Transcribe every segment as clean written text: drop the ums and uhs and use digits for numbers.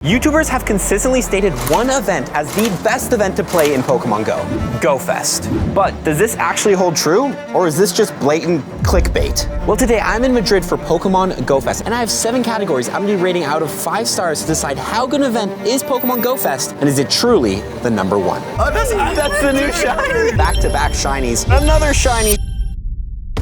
YouTubers have consistently stated one event as the best event to play in Pokemon Go, GoFest. But does this actually hold true, or is this just blatant clickbait? Well, today I'm in Madrid for Pokemon GoFest, and I have 7 categories I'm gonna be rating out of 5 stars to decide how good an event is Pokemon GoFest, and is it truly the #1? Oh, that's the new shiny! Back-to-back shinies, another shiny!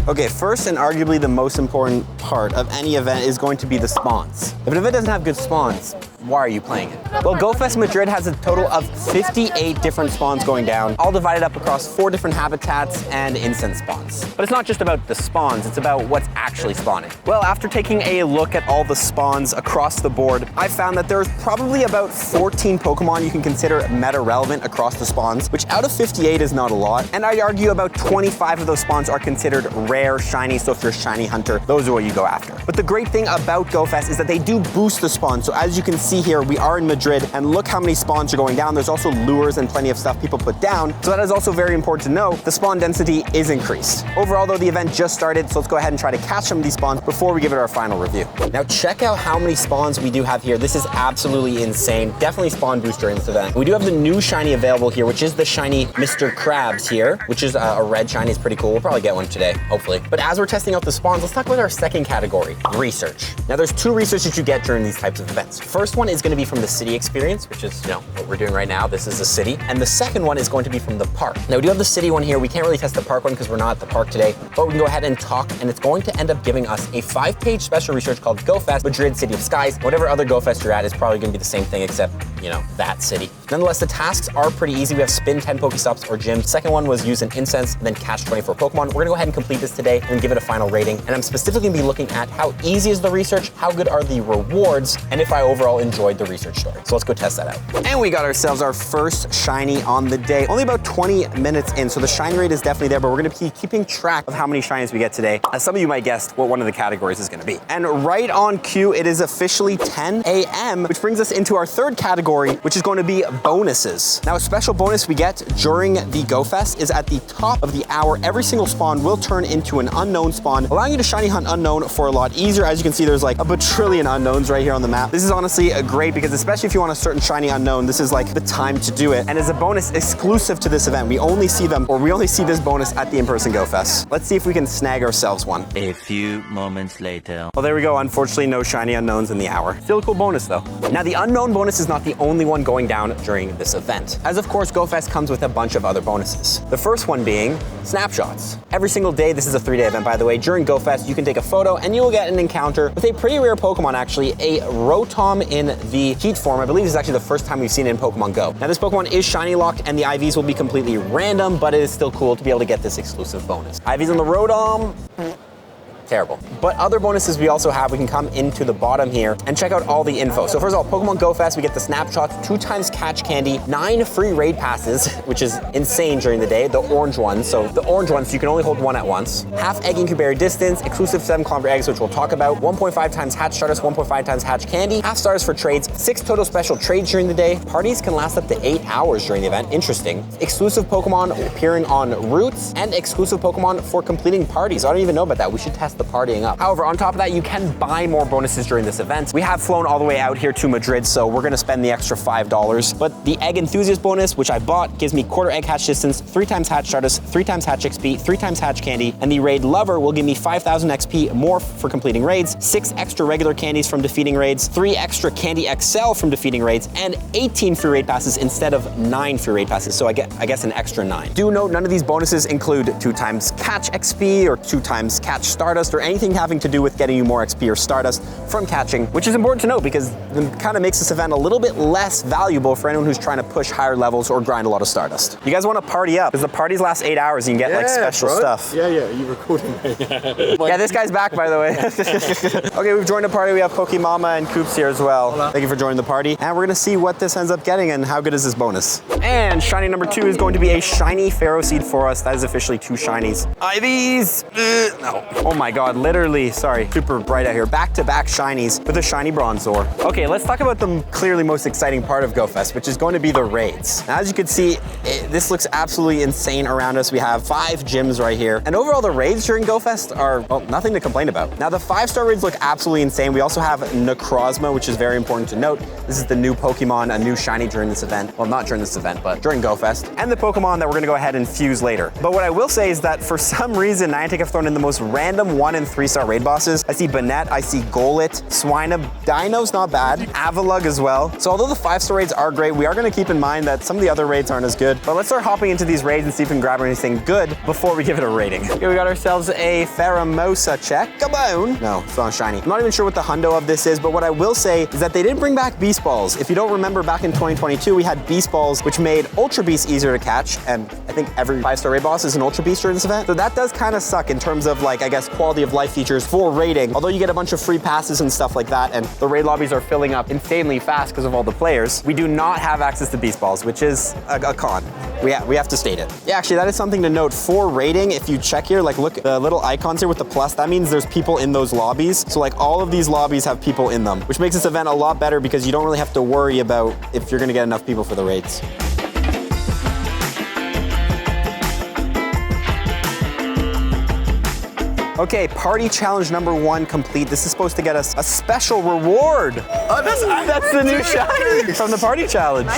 Okay, first and arguably the most important part of any event is going to be the spawns. If an event doesn't have good spawns, why are you playing it? Well, GoFest Madrid has a total of 58 different spawns going down, all divided up across 4 different habitats and incense spawns. But it's not just about the spawns, it's about what's actually spawning. Well, after taking a look at all the spawns across the board, I found that there's probably about 14 Pokemon you can consider meta relevant across the spawns, which out of 58 is not a lot. And I'd argue about 25 of those spawns are considered rare shiny, so if you're a shiny hunter, those are what you go after. But the great thing about GoFest is that they do boost the spawns. So as you can see here, we are in Madrid, and look how many spawns are going down. There's also lures and plenty of stuff people put down. So that is also very important to know. The spawn density is increased. Overall though, the event just started, so let's go ahead and try to catch some of these spawns before we give it our final review. Now check out how many spawns we do have here. This is absolutely insane. Definitely spawn boost during this event. We do have the new shiny available here, which is the shiny Mr. Krabs here, which is a red shiny. It's pretty cool. We'll probably get one today, hopefully. But as we're testing out the spawns, let's talk about our second category, research. Now there's 2 research that you get during these types of events. First one is going to be from the city experience, which is, what we're doing right now. This is the city. And the second one is going to be from the park. Now we do have the city one here. We can't really test the park one because we're not at the park today, but we can go ahead and talk, and it's going to end up giving us a 5-page special research called GoFest Madrid City of Skies. Whatever other GoFest you're at is probably going to be the same thing, except, that city. Nonetheless, the tasks are pretty easy. We have spin 10 Pokestops or gyms. Second one was use an incense, and then catch 24 Pokemon. We're gonna go ahead and complete this today and then give it a final rating. And I'm specifically gonna be looking at how easy is the research, how good are the rewards, and if I overall enjoyed the research story. So let's go test that out. And we got ourselves our first shiny on the day. Only about 20 minutes in, so the shiny rate is definitely there, but we're gonna be keeping track of how many shinies we get today. As some of you might guess what one of the categories is gonna be. And right on cue, it is officially 10 a.m., which brings us into our third category, which is going to be bonuses. Now, a special bonus we get during the GoFest is at the top of the hour, every single spawn will turn into an unknown spawn, allowing you to shiny hunt unknown for a lot easier. As you can see, there's like a bajillion unknowns right here on the map. This is honestly great because especially if you want a certain shiny unknown, this is like the time to do it. And as a bonus exclusive to this event, we only see this bonus at the in-person GoFest. Let's see if we can snag ourselves one. A few moments later. Well, there we go. Unfortunately, no shiny unknowns in the hour. Still a cool bonus though. Now, the unknown bonus is not the only one going down during this event, as of course GoFest comes with a bunch of other bonuses. The first one being snapshots. Every single day, this is a 3-day event by the way, during GoFest you can take a photo and you will get an encounter with a pretty rare Pokemon actually, a Rotom in the heat form. I believe this is actually the first time we've seen it in Pokemon Go. Now this Pokemon is shiny locked and the IVs will be completely random, but it is still cool to be able to get this exclusive bonus. IVs on the Rotom, terrible. But other bonuses we also have, we can come into the bottom here and check out all the info. So first of all, Pokemon GoFest, we get the snapshots, 2x catch candy, 9 free raid passes, which is insane during the day, the orange ones. So the orange ones, you can only hold one at once. Half egg incubator distance, exclusive 7-kilometer eggs, which we'll talk about, 1.5 times hatch stardust, 1.5 times hatch candy, half stars for trades, 6 total special trades during the day. Parties can last up to 8 hours during the event, interesting. Exclusive Pokemon appearing on routes, and exclusive Pokemon for completing parties. I don't even know about that. We should test the partying up. However, on top of that, you can buy more bonuses during this event. We have flown all the way out here to Madrid, so we're gonna spend the extra $5. But the egg enthusiast bonus, which I bought, gives me quarter egg hatch distance, 3 times hatch stardust, 3 times hatch XP, 3 times hatch candy, and the raid lover will give me 5,000 XP more for completing raids, 6 extra regular candies from defeating raids, 3 extra candy XL from defeating raids, and 18 free raid passes instead of 9 free raid passes. So I guess an extra 9. Do note none of these bonuses include 2 times catch XP or 2 times catch stardust or anything having to do with getting you more XP or stardust from catching, which is important to know because it kind of makes this event a little bit less valuable for anyone who's trying to push higher levels or grind a lot of stardust. You guys want to party up because the parties last 8 hours. You can get like special stuff. Yeah, you recording me. Yeah, this guy's back by the way. Okay, we've joined the party. We have Pokemama and Coops here as well. Hola. Thank you for joining the party. And we're gonna see what this ends up getting and how good is this bonus. And shiny number 2 is going to be a shiny Pharaoh Seed for us. That is officially 2 shinies. IVs! No. Oh my god. God, literally, sorry, super bright out here. Back-to-back shinies with a shiny Bronzor. Okay, let's talk about the clearly most exciting part of GoFest, which is going to be the raids. Now, as you can see, this looks absolutely insane around us. We have 5 gyms right here. And overall, the raids during GoFest are, well, nothing to complain about. Now, the 5-star raids look absolutely insane. We also have Necrozma, which is very important to note. This is the new Pokemon, a new shiny during this event. Well, not during this event, but during GoFest. And the Pokemon that we're gonna go ahead and fuse later. But what I will say is that for some reason, Niantic have thrown in the most random 1- and 3-star raid bosses. I see Banette, I see Golett, Swinub, Dino's not bad, Avalugg as well. So although the 5-star raids are great, we are gonna keep in mind that some of the other raids aren't as good. But let's start hopping into these raids and see if we can grab anything good before we give it a rating. Here we got ourselves a Pheromosa check. Kaboom! No, it's not shiny. I'm not even sure what the hundo of this is, but what I will say is that they didn't bring back Beast Balls. If you don't remember, back in 2022, we had Beast Balls, which made Ultra Beast easier to catch, and I think every 5-star raid boss is an Ultra Beast during this event. So that does kind of suck in terms of, like, I guess, quality of life features for raiding. Although you get a bunch of free passes and stuff like that, and the raid lobbies are filling up insanely fast because of all the players, we do not have access to Beast Balls, which is a con. We have to state it. Yeah, actually, that is something to note. For raiding, if you check here, like, look, the little icons here with the plus, that means there's people in those lobbies. So, like, all of these lobbies have people in them, which makes this event a lot better because you don't really have to worry about if you're gonna get enough people for the raids. Okay, party challenge number 1 complete. This is supposed to get us a special reward. Oh, That's the new shiny from the party challenge.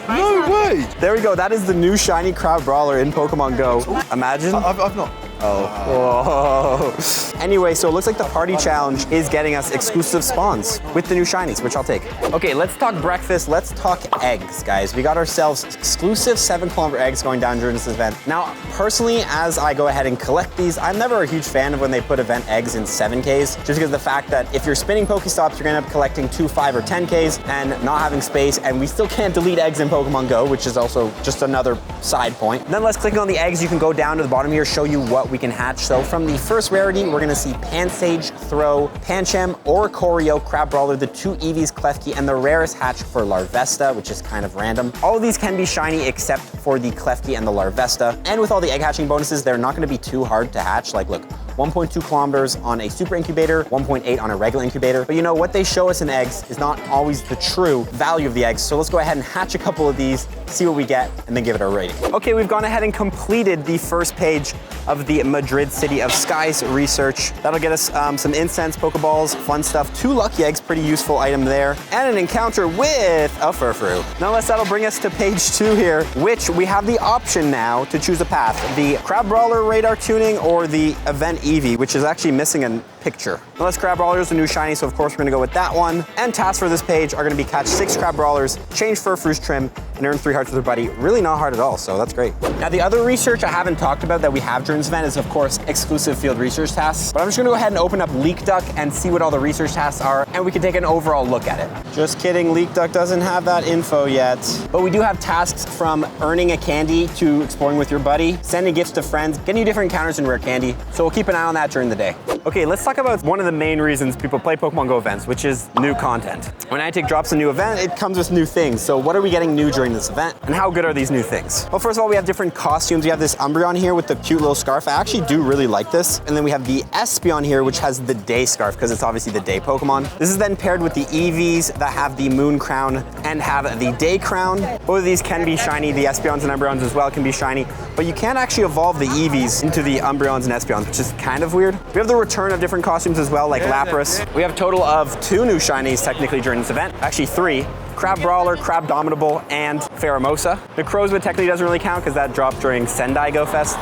No way. There we go. That is the new shiny Crab Brawler in Pokemon Go. Imagine. I've not. Oh. Whoa. Anyway, so it looks like the party challenge is getting us exclusive spawns with the new shinies, which I'll take. Okay, let's talk breakfast. Let's talk eggs, guys. We got ourselves exclusive 7-kilometer eggs going down during this event. Now, personally, as I go ahead and collect these, I'm never a huge fan of when they put event eggs in 7Ks, just because of the fact that if you're spinning Pokestops, you're gonna end up collecting 2, 5, or 10Ks and not having space, and we still can't delete eggs in Pokemon Go, which is also just another side point. Nonetheless, clicking on the eggs, you can go down to the bottom here, show you what we can hatch. So from the first rarity, we're gonna see Pansage, Throw, Pancham, Oricorio, Crab Brawler, the 2 Eevees, Klefki, and the rarest hatch for Larvesta, which is kind of random. All of these can be shiny except for the Klefki and the Larvesta. And with all the egg hatching bonuses, they're not gonna be too hard to hatch. Like, look, 1.2 kilometers on a super incubator, 1.8 on a regular incubator. But you know, what they show us in eggs is not always the true value of the eggs. So let's go ahead and hatch a couple of these, see what we get, and then give it a rating. Okay, we've gone ahead and completed the first page of the Madrid City of Skies research. That'll get us some incense, Pokeballs, fun stuff, 2 lucky eggs, pretty useful item there, and an encounter with a Furfrou. Nonetheless, that'll bring us to page 2 here, which we have the option now to choose a path. The Crab Brawler radar tuning or the event Eevee, which is actually missing a picture. Nonetheless, Crab Brawler is a new shiny, so of course we're gonna go with that one. And tasks for this page are gonna be catch 6 Crab Brawlers, change Furfrou's trim, and earn 3 hearts with her buddy. Really not hard at all, so that's great. Now, the other research I haven't talked about that we have during this event is, of course, exclusive field research tasks. But I'm just gonna go ahead and open up Leak Duck and see what all the research tasks are, and we can take an overall look at it. Just kidding, Leak Duck doesn't have that info yet. But we do have tasks from earning a candy to exploring with your buddy, sending gifts to friends, getting you different encounters in rare candy. So we'll keep an eye on that during the day. Okay, let's talk about one of the main reasons people play Pokemon Go events, which is new content. When Niantic drops a new event, it comes with new things. So what are we getting new during this event, and how good are these new things? Well, first of all, we have different costumes. We have this Umbreon here with the cute little scarf. I actually do really like this. And then we have the Espeon here, which has the day scarf, because it's obviously the day Pokemon. This is then paired with the Eevees that have the Moon Crown and have the Day Crown. Both of these can be shiny. The Espeons and Umbreons as well can be shiny, but you can't actually evolve the Eevees into the Umbreons and Espeons, which is kind of weird. We have the return of different costumes as well, like Lapras. We have a total of 2 new shinies technically during this event. Actually 3. Crab Brawler, Crab Dominable, and Pheromosa. The Necrozma technically doesn't really count because that dropped during Sendai Go Fest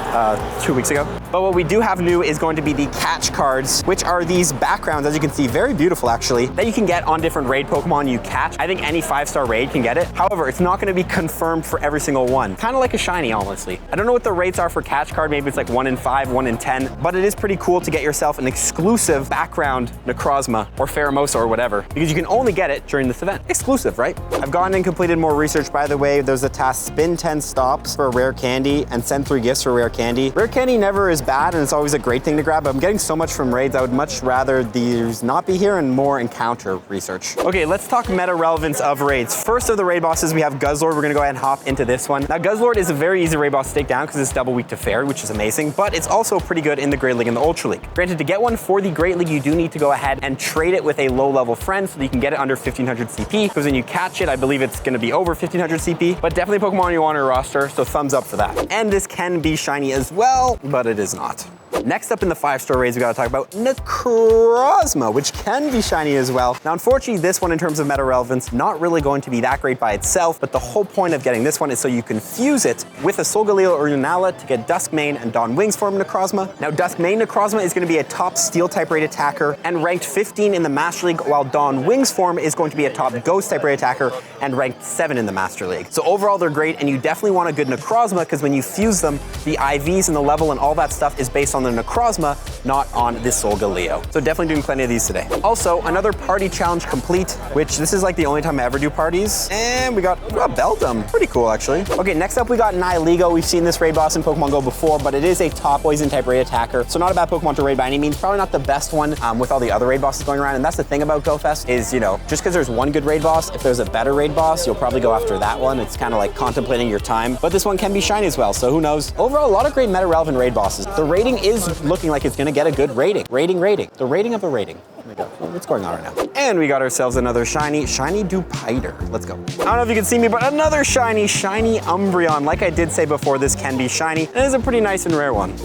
2 weeks ago. But what we do have new is going to be the catch cards, which are these backgrounds, as you can see, very beautiful actually, that you can get on different raid Pokemon you catch. I think any 5-star raid can get it. However, it's not going to be confirmed for every single one. Kind of like a shiny, honestly. I don't know what the rates are for catch card. Maybe it's like 1 in 5, 1 in 10, but it is pretty cool to get yourself an exclusive background Necrozma or Pheromosa or whatever, because you can only get it during this event. Exclusive, right? I've gone and completed more research, by the way. There's a task, spin 10 stops for a rare candy and send 3 gifts for rare candy. Rare candy never is bad and it's always a great thing to grab, but I'm getting so much from raids, I would much rather these not be here and more encounter research. Okay, let's talk meta relevance of raids. First of the raid bosses, we have Guzzlord. We're gonna go ahead and hop into this one. Now, Guzzlord is a very easy raid boss to take down because it's double weak to fairy, which is amazing, but it's also pretty good in the Great League and the Ultra League. Granted, to get one for the Great League, you do need to go ahead and trade it with a low-level friend so that you can get it under 1500 CP, because when you catch it, I believe it's gonna be over 1500 CP, but definitely Pokemon you want on your roster, so thumbs up for that. And this can be shiny as well, but it is not. Next up in the 5-star raids, we gotta talk about Necrozma, which can be shiny as well. Now, unfortunately, this one in terms of meta relevance, not really going to be that great by itself, but the whole point of getting this one is so you can fuse it with a Solgaleo or Lunala to get Duskmane and Dawn Wings form Necrozma. Now, Duskmane Necrozma is gonna be a top Steel type rate attacker and ranked 15 in the Master League, while Dawn Wings form is going to be a top Ghost type rate attacker and ranked 7 in the Master League. So overall, they're great, and you definitely want a good Necrozma, because when you fuse them, the IVs and the level and all that stuff is based on the Necrozma, not on this Solgaleo. So definitely doing plenty of these today. Also, another party challenge complete, which this is like the only time I ever do parties. And we got Beldum. Pretty cool, actually. Okay, next up we got Nihilego. We've seen this raid boss in Pokemon Go before, but it is a top poison type raid attacker. So not a bad Pokemon to raid by any means. Probably not the best one with all the other raid bosses going around. And that's the thing about GoFest is, you know, just because there's one good raid boss, if there's a better raid boss, you'll probably go after that one. It's kind of like contemplating your time. But this one can be shiny as well, so who knows? Overall, a lot of great meta relevant raid bosses. The rating is looking like it's gonna get a good rating. Rating. The rating of the rating. Oh my God, what's going on right now? And we got ourselves another shiny Dupiter. Let's go. I don't know if you can see me, but another shiny Umbreon. Like I did say before, this can be shiny. And it is a pretty nice and rare one.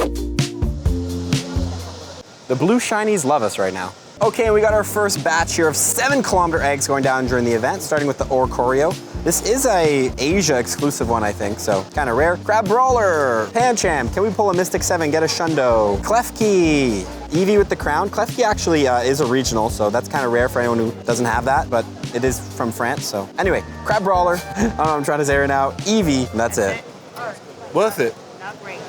The blue shinies love us right now. Okay, we got our first batch here of 7-kilometer eggs going down during the event, starting with the Oricorio. This is a Asia exclusive one, I think, so kind of rare. Crab Brawler, Pancham, can we pull a Mystic 7, get a Shundo? Klefki, Eevee with the crown. Klefki actually is a regional, so that's kind of rare for anyone who doesn't have that, but it is from France, so. Anyway, Crab Brawler, I don't know what I'm trying to say right now. Eevee, and that's it. Worth it. Not great.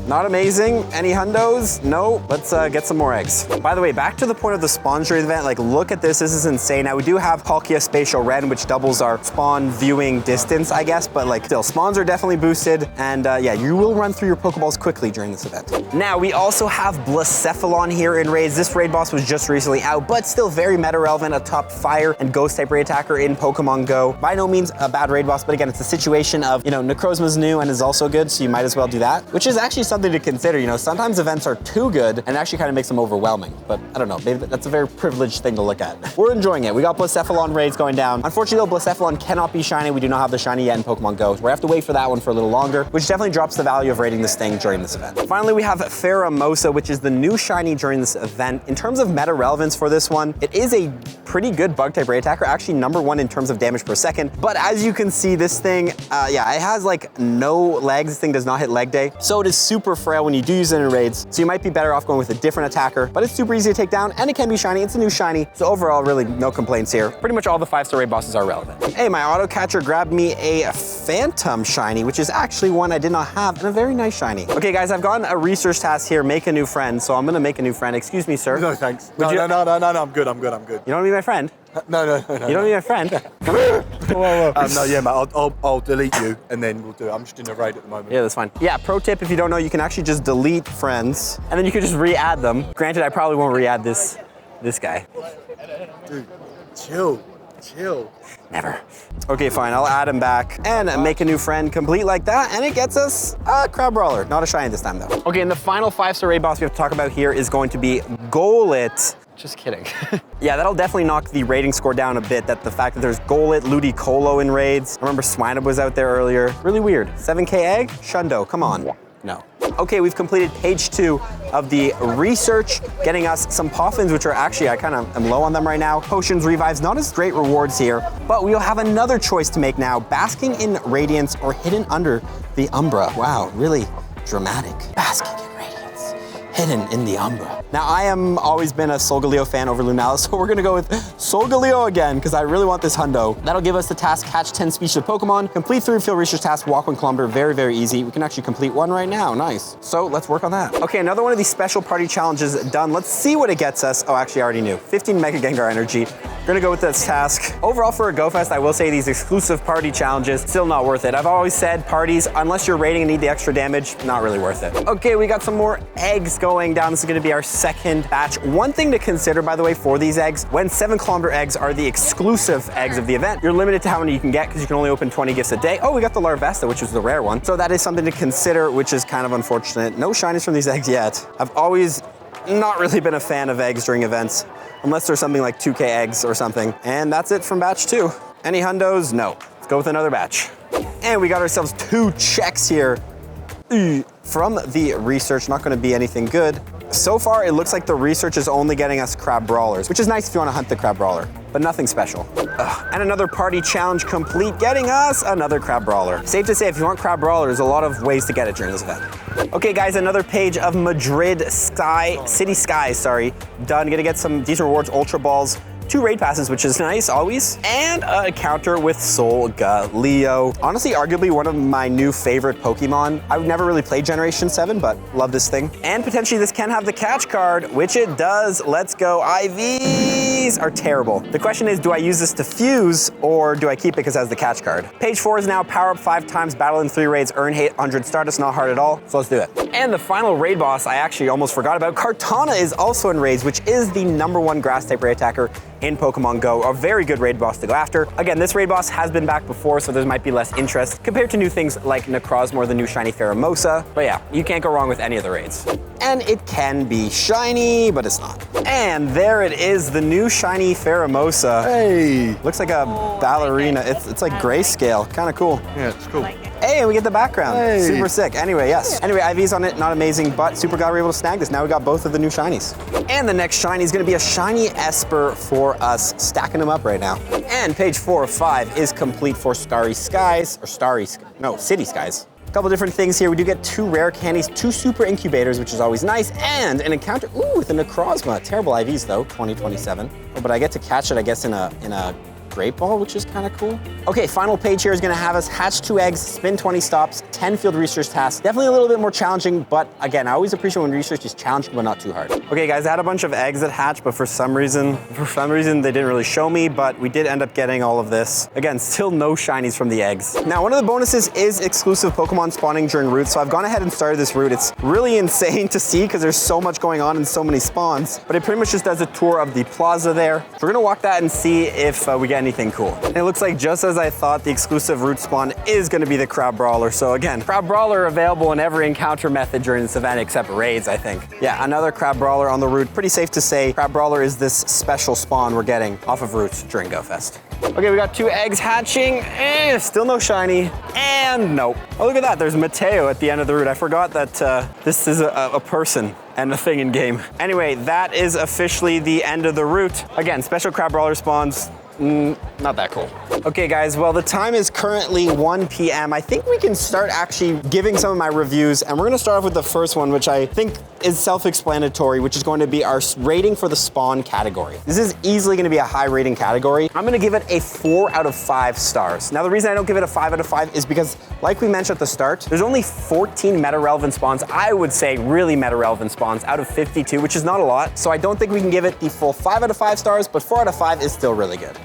Not amazing. Any hundos? No. Let's get some more eggs. By the way, back to the point of the spawn during the event, like look at this, this is insane. Now we do have Palkia Spatial Ren, which doubles our spawn viewing distance, I guess, but like still, spawns are definitely boosted, and yeah, you will run through your Pokeballs quickly during this event. Now we also have Blacephalon here in raids. This raid boss was just recently out, but still very meta relevant, a top fire and ghost type raid attacker in Pokemon Go. By no means a bad raid boss, but again, it's a situation of, you know, Necrozma's new and is also good, so you might as well do that, which is actually something to consider. You know, sometimes events are too good and it actually kind of makes them overwhelming, but I don't know, maybe that's a very privileged thing to look at. We're enjoying it. We got Blacephalon raids going down. Unfortunately though, Blacephalon cannot be shiny. We do not have the shiny yet in Pokemon Go. We have to wait for that one for a little longer, which definitely drops the value of raiding this thing during this event. Finally, we have Pheromosa, which is the new shiny during this event. In terms of meta relevance for this one, it is a pretty good bug type raid attacker, actually #1 in terms of damage per second. But as you can see, this thing, yeah, it has like no legs. This thing does not hit leg day. So it is super frail when you do use it in raids. So you might be better off going with a different attacker, but it's super easy to take down and it can be shiny. It's a new shiny. So overall, really no complaints here. Pretty much all the 5-star raid bosses are relevant. Hey, my auto catcher grabbed me a Phantom shiny, which is actually one I did not have, and a very nice shiny. Okay guys, I've gotten a research task here, make a new friend. So I'm gonna make a new friend. Excuse me, sir. No, thanks. No, I'm good. You don't want to be my friend? No. You don't want to be my friend? No, yeah, mate, I'll delete you and then we'll do it. I'm just in a raid at the moment. Yeah, that's fine. Yeah, pro tip, if you don't know, you can actually just delete friends and then you can just re-add them. Granted, I probably won't re-add this guy. Dude, chill. Never. Okay, fine, I'll add him back and make a new friend complete like that, and it gets us a Crab Brawler. Not a shiny this time though. Okay, and the final 5-star raid boss we have to talk about here is going to be Golett. Just kidding. Yeah, that'll definitely knock the rating score down a bit, that the fact that there's Golett, Ludicolo in raids. I remember Swinub was out there earlier. Really weird. 7K egg? Shundo, come on. No. Okay, we've completed page 2 of the research, getting us some Poffins, which are actually, I kind of am low on them right now. Potions, revives, not as great rewards here, but we'll have another choice to make now, basking in radiance or hidden under the Umbra. Wow, really dramatic. Basking in radiance, hidden in the Umbra. Now, I am always been a Solgaleo fan over Lunala, so we're gonna go with Solgaleo again, because I really want this hundo. That'll give us the task, catch 10 species of Pokemon, complete 3 field research tasks, walk 1 kilometer, very, very easy. We can actually complete 1 right now, nice. So let's work on that. Okay, another one of these special party challenges done. Let's see what it gets us. Oh, actually, I already knew. 15 Mega Gengar energy. We're gonna go with this task. Overall, for a Go Fest, I will say these exclusive party challenges, still not worth it. I've always said parties, unless you're raiding and need the extra damage, not really worth it. Okay, we got some more eggs going down. This is gonna be our second batch. One thing to consider, by the way, for these eggs, when 7-kilometer eggs are the exclusive eggs of the event, you're limited to how many you can get because you can only open 20 gifts a day. Oh, we got the Larvesta, which was the rare one. So that is something to consider, which is kind of unfortunate. No shinies from these eggs yet. I've always not really been a fan of eggs during events, unless there's something like 2K eggs or something. And that's it from batch 2. Any hundos? No. Let's go with another batch. And we got ourselves 2 checks here. From the research, not gonna be anything good. So far, it looks like the research is only getting us crab brawlers, which is nice if you wanna hunt the crab brawler, but nothing special. And another party challenge complete, getting us another crab brawler. Safe to say, if you want crab brawler, there's a lot of ways to get it during this event. Okay guys, another page of Madrid City Skies, done. Gonna get some decent rewards, Ultra Balls, 2 raid passes, which is nice, always, and a encounter with Solgaleo. Honestly, arguably one of my new favorite Pokemon. I've never really played Generation 7, but love this thing. And potentially this can have the catch card, which it does. Let's go. IVs are terrible. The question is, do I use this to fuse, or do I keep it because it has the catch card? Page 4 is now power up 5 times, battle in 3 raids, earn 800 Stardust, not hard at all, so let's do it. And the final raid boss, I actually almost forgot about. Kartana is also in raids, which is the #1 grass type raid attacker in Pokemon Go, a very good raid boss to go after. Again, this raid boss has been back before, so there might be less interest compared to new things like Necrozma, the new shiny Pheromosa. But yeah, you can't go wrong with any of the raids. And it can be shiny, but it's not. And there it is, the new shiny Pheromosa. Hey! Looks like a ballerina. It's like grayscale, kind of cool. Yeah, it's cool. Hey, and we get the background. Hey. Super sick. Anyway, yes. Anyway, IVs on it, not amazing, but super glad we were able to snag this. Now we got both of the new shinies. And the next shiny is gonna be a shiny Esper for us, stacking them up right now. And page 4 of 5 is complete for City Skies. A couple different things here. We do get 2 rare candies, 2 super incubators, which is always nice, and an encounter, with a Necrozma. Terrible IVs though, 2027. Oh, but I get to catch it, I guess, in a Great Ball, which is kind of cool. Okay, final page here is gonna have us hatch 2 eggs, spin 20 stops, 10 field research tasks. Definitely a little bit more challenging, but again, I always appreciate when research is challenging, but not too hard. Okay guys, I had a bunch of eggs that hatched, but for some reason they didn't really show me, but we did end up getting all of this. Again, still no shinies from the eggs. Now, one of the bonuses is exclusive Pokemon spawning during routes, so I've gone ahead and started this route. It's really insane to see because there's so much going on and so many spawns, but it pretty much just does a tour of the plaza there. So we're gonna walk that and see if we get anything cool. And it looks like, just as I thought, the exclusive route spawn is gonna be the Crab Brawler. So again, Crab Brawler available in every encounter method during this event except raids, I think. Yeah, another Crab Brawler on the route. Pretty safe to say Crab Brawler is this special spawn we're getting off of routes during Go Fest. Okay, we got 2 eggs hatching, still no shiny, and nope. Oh, look at that, there's Mateo at the end of the route. I forgot that this is a person and a thing in game. Anyway, that is officially the end of the route. Again, special Crab Brawler spawns, not that cool. Okay guys, well the time is currently 1 p.m. I think we can start actually giving some of my reviews, and we're gonna start off with the first one, which I think is self-explanatory, which is going to be our rating for the spawn category. This is easily gonna be a high rating category. I'm gonna give it a 4 out of 5 stars. Now the reason I don't give it a 5 out of 5 is because, like we mentioned at the start, there's only 14 meta-relevant spawns, I would say really meta-relevant spawns, out of 52, which is not a lot. So I don't think we can give it the full 5 out of 5 stars, but 4 out of 5 is still really good.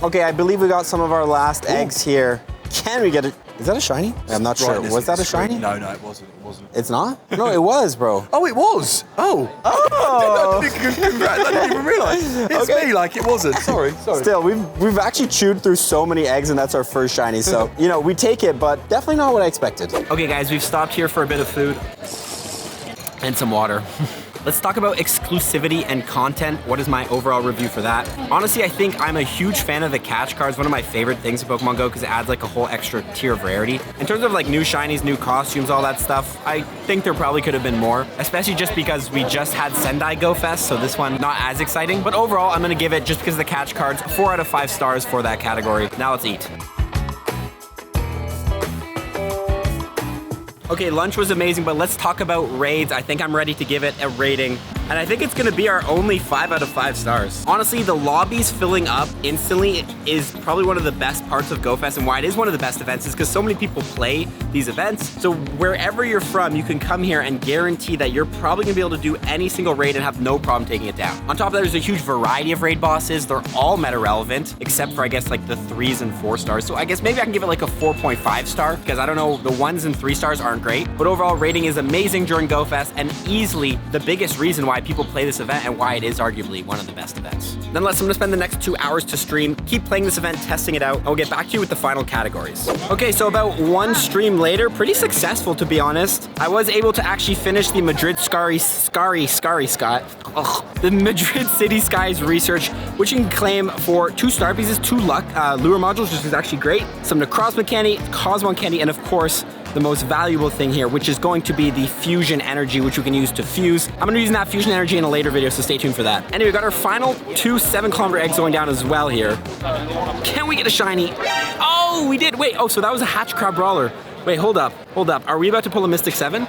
Okay, I believe we got some of our last eggs here. Can we get it? Is that a shiny? I'm not sure. Was that a shiny? No, it wasn't. It's not? No, it was, bro. Oh, it was. Oh. I didn't even realize. It's me, like it wasn't. Sorry. Still, we've actually chewed through so many eggs, and that's our first shiny. So, you know, we take it, but definitely not what I expected. Okay, guys, we've stopped here for a bit of food and some water. Let's talk about exclusivity and content. What is my overall review for that? Honestly, I think I'm a huge fan of the catch cards. One of my favorite things in Pokemon Go because it adds like a whole extra tier of rarity. In terms of like new shinies, new costumes, all that stuff, I think there probably could have been more, especially just because we just had Sendai Go Fest, so this one not as exciting. But overall, I'm gonna give it, just because of the catch cards, 4 out of 5 stars for that category. Now let's eat. Okay, lunch was amazing, but let's talk about raids. I think I'm ready to give it a rating. And I think it's gonna be our only 5 out of 5 stars. Honestly, the lobbies filling up instantly is probably one of the best parts of GoFest, and why it is one of the best events is because so many people play these events. So wherever you're from, you can come here and guarantee that you're probably gonna be able to do any single raid and have no problem taking it down. On top of that, there's a huge variety of raid bosses. They're all meta relevant, except for I guess like the 3s and 4 stars. So I guess maybe I can give it like a 4.5 star, because I don't know, the 1s and 3 stars aren't great. But overall, rating is amazing during GoFest, and easily the biggest reason why people play this event and why it is arguably one of the best events. Nonetheless, I'm gonna spend the next 2 hours to stream, keep playing this event, testing it out. I'll get back to you with the final categories. Okay, so about 1 stream later, pretty successful to be honest. I was able to actually finish the Madrid the Madrid City Skies research, which you can claim for 2 star pieces, 2 luck lure modules, which is actually great, some Necrozma candy, Cosmon candy, and of course, the most valuable thing here, which is going to be the fusion energy, which we can use to fuse. I'm gonna be using that fusion energy in a later video, so stay tuned for that. Anyway, we got our final 2 7-kilometer eggs going down as well here. Can we get a shiny? Oh, we did, wait, oh, so that was a Hatch Crab Brawler. Wait, hold up. Are we about to pull a Mystic 7?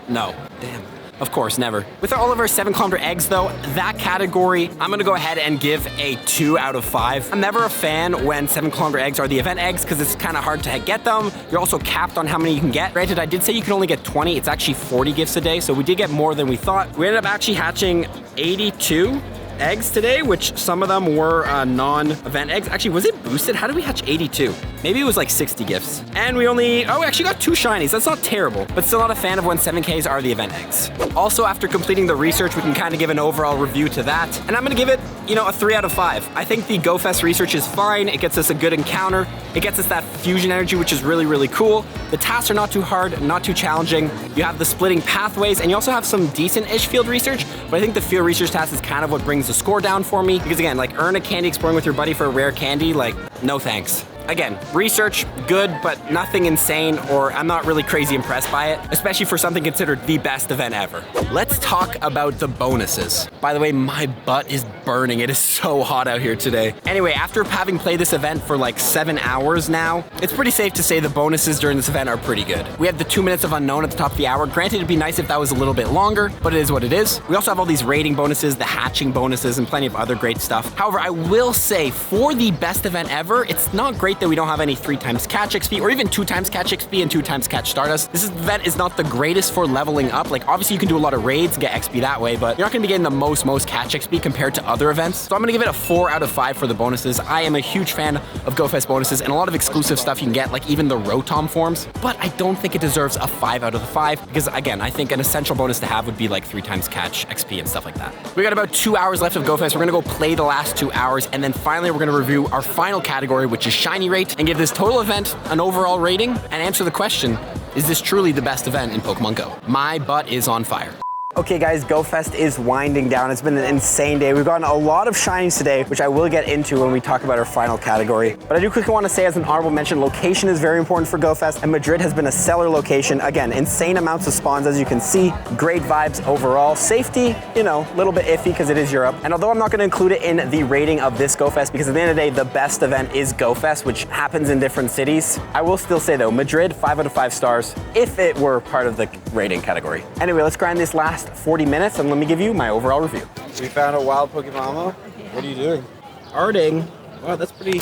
No, damn. Of course, never. With all of our 7-kilometer eggs though, that category, I'm gonna go ahead and give a 2 out of 5. I'm never a fan when 7-kilometer eggs are the event eggs because it's kind of hard to get them. You're also capped on how many you can get. Granted, I did say you can only get 20. It's actually 40 gifts a day, so we did get more than we thought. We ended up actually hatching 82 eggs today, which some of them were non-event eggs. Actually, was it boosted? How did we hatch 82? Maybe it was like 60 gifts. And we actually got 2 shinies. That's not terrible, but still not a fan of when 7Ks are the event eggs. Also, after completing the research, we can kind of give an overall review to that. And I'm gonna give it, a 3 out of 5. I think the GoFest research is fine. It gets us a good encounter. It gets us that fusion energy, which is really, really cool. The tasks are not too hard, not too challenging. You have the splitting pathways, and you also have some decent-ish field research, but I think the field research task is kind of what brings the score down for me, because again, like earn a candy exploring with your buddy for a rare candy, like, no thanks. Again, research, good, but nothing insane, or I'm not really crazy impressed by it, especially for something considered the best event ever. Let's talk about the bonuses. By the way, my butt is burning. It is so hot out here today. Anyway, after having played this event for like 7 hours now, it's pretty safe to say the bonuses during this event are pretty good. We have the 2 minutes of unknown at the top of the hour. Granted, it'd be nice if that was a little bit longer, but it is what it is. We also have all these rating bonuses, the hatching bonuses, and plenty of other great stuff. However, I will say, for the best event ever, it's not great that we don't have any 3 times catch XP or even 2 times catch XP and 2 times catch Stardust. This event is not the greatest for leveling up. Like, obviously you can do a lot of raids and get XP that way, but you're not gonna be getting the most catch XP compared to other events. So I'm gonna give it a 4 out of 5 for the bonuses. I am a huge fan of GoFest bonuses and a lot of exclusive stuff you can get, like even the Rotom forms, but I don't think it deserves a 5 out of 5 because again, I think an essential bonus to have would be like 3 times catch XP and stuff like that. We got about 2 hours left of GoFest. We're gonna go play the last 2 hours, and then finally we're gonna review our final category, which is shiny rate, and give this total event an overall rating and answer the question, is this truly the best event in Pokemon Go? My butt is on fire. Okay guys, GoFest is winding down. It's been an insane day. We've gotten a lot of shinies today, which I will get into when we talk about our final category. But I do quickly want to say, as an honorable mention, location is very important for GoFest, and Madrid has been a stellar location. Again, insane amounts of spawns, as you can see. Great vibes overall. Safety, a little bit iffy because it is Europe. And although I'm not going to include it in the rating of this GoFest, because at the end of the day, the best event is GoFest, which happens in different cities, I will still say though, Madrid, 5 out of 5 stars, if it were part of the rating category. Anyway, let's grind this last 40 minutes and let me give you my overall review. We found a wild Pokemon. What are you doing? Arting. Wow, that's pretty...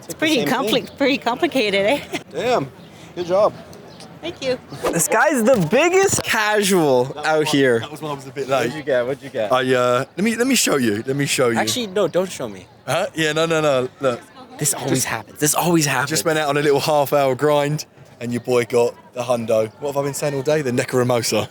It's pretty complicated, eh? Damn, good job. Thank you. This guy's the biggest casual out here. That was when I was a bit late. What'd you get? Let me show you. Actually, no, don't show me. Huh? Yeah, no. Look, This always happens. This always happens. just went out on a little half-hour grind, and your boy got the hundo. What have I been saying all day? The Necromosa.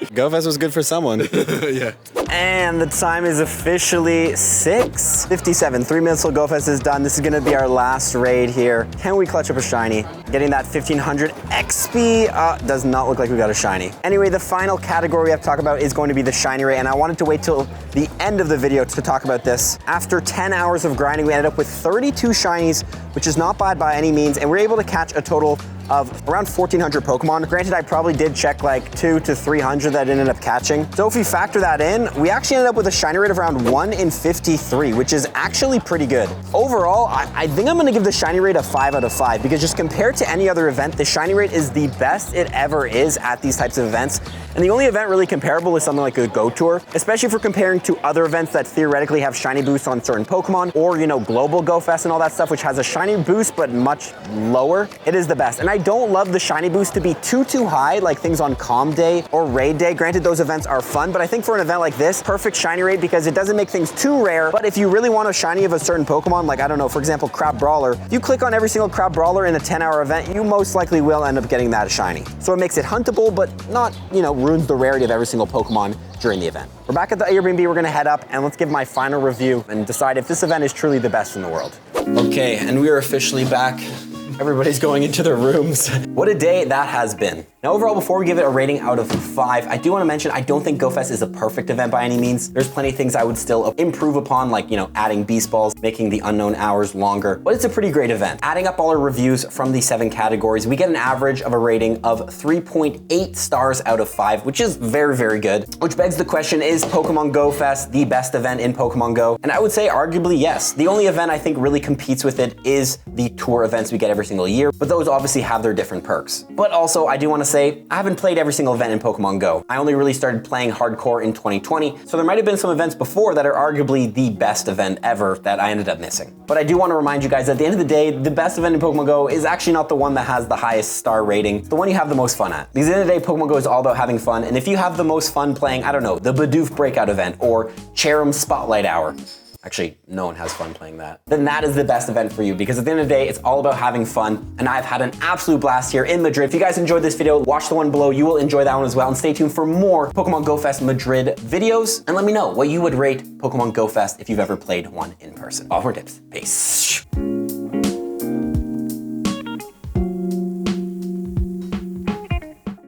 GoFest was good for someone. Yeah. And the time is officially 6:57. 3 minutes till GoFest is done. This is gonna be our last raid here. Can we clutch up a shiny? Getting that 1500 XP does not look like we got a shiny. Anyway, the final category we have to talk about is going to be the shiny rate, and I wanted to wait till the end of the video to talk about this. After 10 hours of grinding, we ended up with 32 shinies, which is not bad by any means, and we're able to catch a total of around 1,400 Pokemon. Granted, I probably did check like 200 to 300 that I ended up catching. So if we factor that in, we actually ended up with a shiny rate of around 1 in 53, which is actually pretty good. Overall, I think I'm gonna give the shiny rate a 5 out of 5 because just compared to any other event, the shiny rate is the best it ever is at these types of events. And the only event really comparable is something like a Go Tour, especially if we're comparing to other events that theoretically have shiny boosts on certain Pokemon, or global Go Fest and all that stuff, which has a shiny boost but much lower. It is the best. And I don't love the shiny boost to be too high, like things on Calm Day or Raid Day. Granted, those events are fun, but I think for an event like this, perfect shiny rate because it doesn't make things too rare. But if you really want a shiny of a certain Pokemon, like I don't know, for example, Crab Brawler, if you click on every single Crab Brawler in a 10-hour event, you most likely will end up getting that shiny. So it makes it huntable, but not, ruins the rarity of every single Pokemon during the event. We're back at the Airbnb, we're gonna head up and let's give my final review and decide if this event is truly the best in the world. Okay, and we are officially back. Everybody's going into their rooms. What a day that has been. Now overall, before we give it a rating out of 5, I do want to mention I don't think Go Fest is a perfect event by any means. There's plenty of things I would still improve upon, like, adding beast balls, making the unknown hours longer, but it's a pretty great event. Adding up all our reviews from the 7 categories, we get an average of a rating of 3.8 stars out of 5, which is very, very good. Which begs the question, is Pokemon Go Fest the best event in Pokemon Go? And I would say arguably yes. The only event I think really competes with it is the tour events we get every single year, but those obviously have their different perks. But also, I do want to say, I haven't played every single event in Pokemon Go. I only really started playing hardcore in 2020, so there might have been some events before that are arguably the best event ever that I ended up missing. But I do want to remind you guys, at the end of the day, the best event in Pokemon Go is actually not the one that has the highest star rating. It's the one you have the most fun at. Because at the end of the day, Pokemon Go is all about having fun, and if you have the most fun playing, I don't know, the Bidoof Breakout event or Cherim Spotlight Hour, actually, no one has fun playing that, then that is the best event for you, because at the end of the day, it's all about having fun, and I've had an absolute blast here in Madrid. If you guys enjoyed this video, watch the one below. You will enjoy that one as well, and stay tuned for more Pokemon Go Fest Madrid videos, and let me know what you would rate Pokemon Go Fest if you've ever played one in person. All for tips. Peace.